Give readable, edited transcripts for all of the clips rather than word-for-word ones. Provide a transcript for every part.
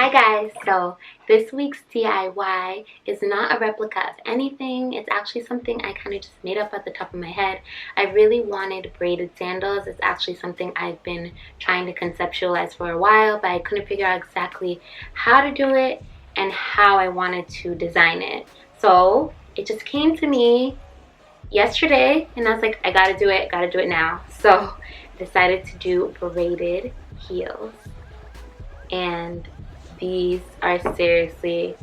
Hi guys, so this week's DIY is not a replica of anything. It's actually something I kind of just made up at the top of my head. I really wanted braided sandals. It's actually something I've been trying to conceptualize for a while, but I couldn't figure out exactly how to do it and how I wanted to design it. So it just came to me yesterday and I was like, I gotta do it now. So I decided to do braided heels. And these are seriously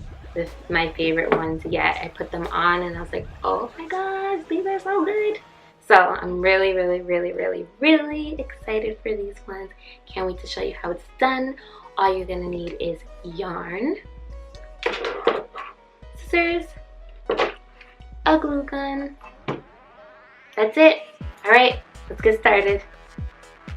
my favorite ones yet. I put them on and I was like, oh my gosh, these are so good. So I'm really excited for these ones. Can't wait to show you how it's done. All you're gonna need is yarn, scissors, a glue gun. That's it. All right, let's get started.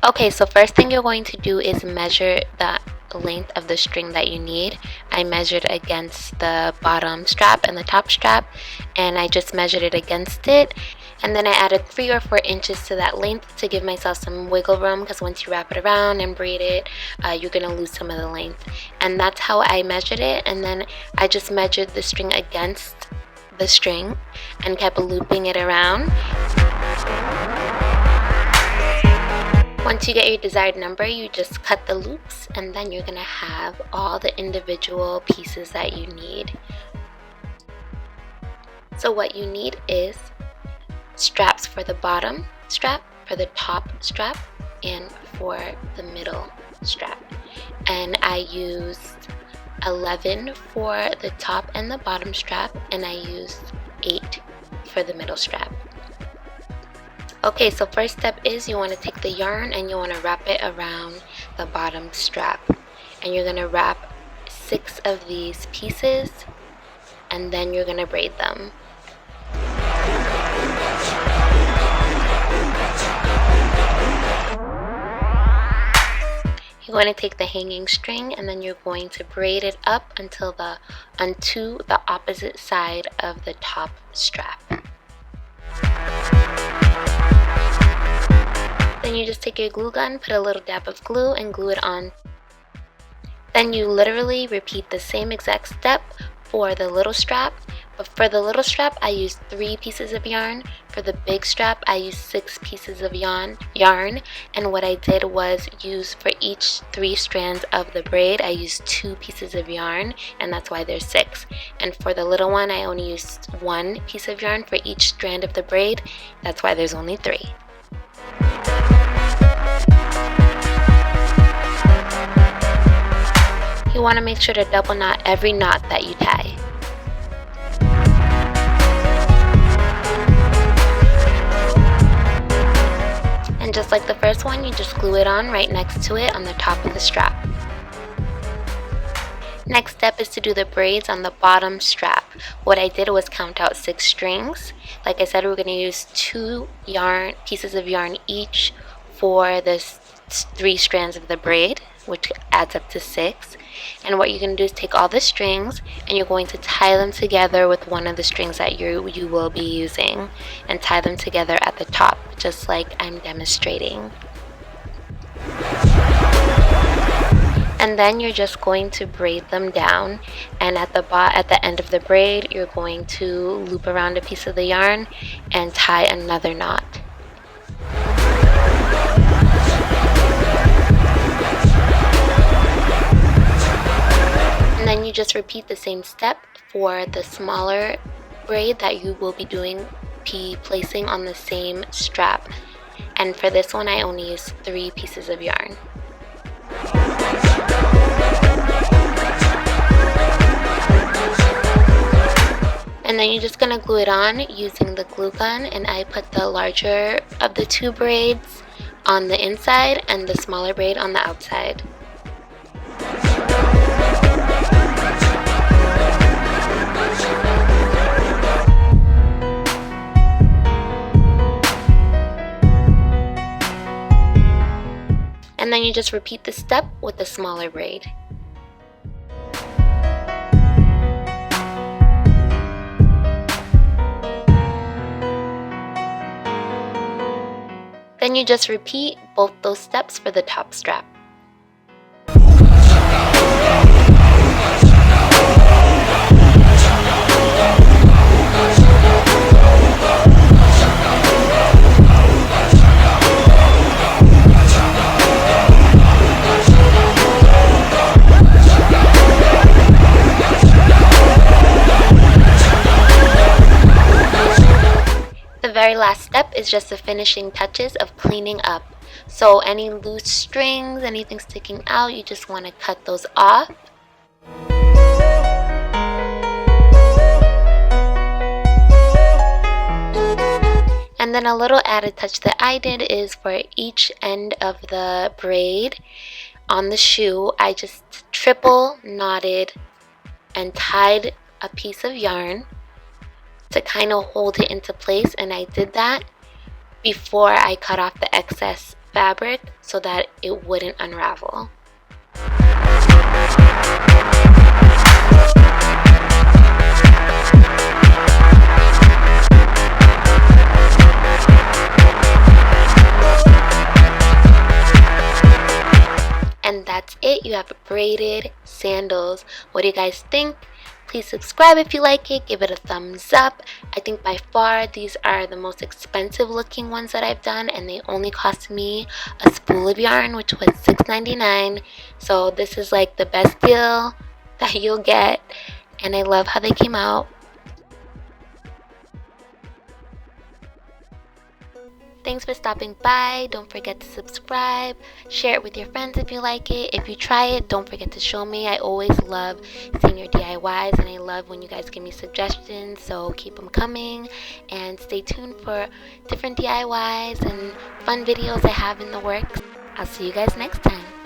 Okay, so first thing you're going to do is measure the length of the string that you need. I measured against the bottom strap and the top strap, and I just measured it against it, and then I added 3 or 4 inches to that length to give myself some wiggle room, because once you wrap it around and braid it, you're gonna lose some of the length. And that's how I measured it. And then I just measured the string against the string and kept looping it around. Once you get your desired number, you just cut the loops, and then you're gonna have all the individual pieces that you need. So what you need is straps for the bottom strap, for the top strap, and for the middle strap. And I used 11 for the top and the bottom strap, and I used 8 for the middle strap. Okay, so first step is you want to take the yarn and you want to wrap it around the bottom strap. And you're going to wrap 6 of these pieces, and then you're going to braid them. You're going to take the hanging string and then you're going to braid it up onto the opposite side of the top strap. Then you just take your glue gun, put a little dab of glue, and glue it on. Then you literally repeat the same exact step for the little strap. But for the little strap, I used 3 pieces of yarn. For the big strap, I used 6 pieces of yarn. And what I did was use for each 3 strands of the braid, I used 2 pieces of yarn, and that's why there's 6. And for the little one, I only used 1 piece of yarn for each strand of the braid. That's why there's only 3. You want to make sure to double knot every knot that you tie. And just like the first one, you just glue it on right next to it on the top of the strap. Next step is to do the braids on the bottom strap. What I did was count out 6 strings. Like I said, we're going to use 2 pieces of yarn each for the 3 strands of the braid, which adds up to 6. And what you're going to do is take all the strings and you're going to tie them together with one of the strings that you will be using, and tie them together at the top, just like I'm demonstrating. And then you're just going to braid them down, and at the end of the braid, you're going to loop around a piece of the yarn and tie another knot. And then you just repeat the same step for the smaller braid that you will be placing on the same strap. And for this one, I only used 3 pieces of yarn. And then you're just going to glue it on using the glue gun, and I put the larger of the 2 braids on the inside and the smaller braid on the outside. And then you just repeat the step with the smaller braid. Then you just repeat both those steps for the top strap. The very last step is just the finishing touches of cleaning up. So any loose strings, anything sticking out, you just want to cut those off. And then a little added touch that I did is for each end of the braid on the shoe, I just triple knotted and tied a piece of yarn to kind of hold it into place, and I did that before I cut off the excess fabric so that it wouldn't unravel. And that's it. You have braided sandals. What do you guys think? Please subscribe if you like it. Give it a thumbs up. I think by far these are the most expensive looking ones that I've done, and they only cost me a spool of yarn, which was $6.99. So this is like the best deal that you'll get, and I love how they came out. Thanks for stopping by. Don't forget to subscribe. Share it with your friends if you like it. If you try it, don't forget to show me. I always love seeing your DIYs, and I love when you guys give me suggestions, so keep them coming. And stay tuned for different DIYs and fun videos I have in the works. I'll see you guys next time.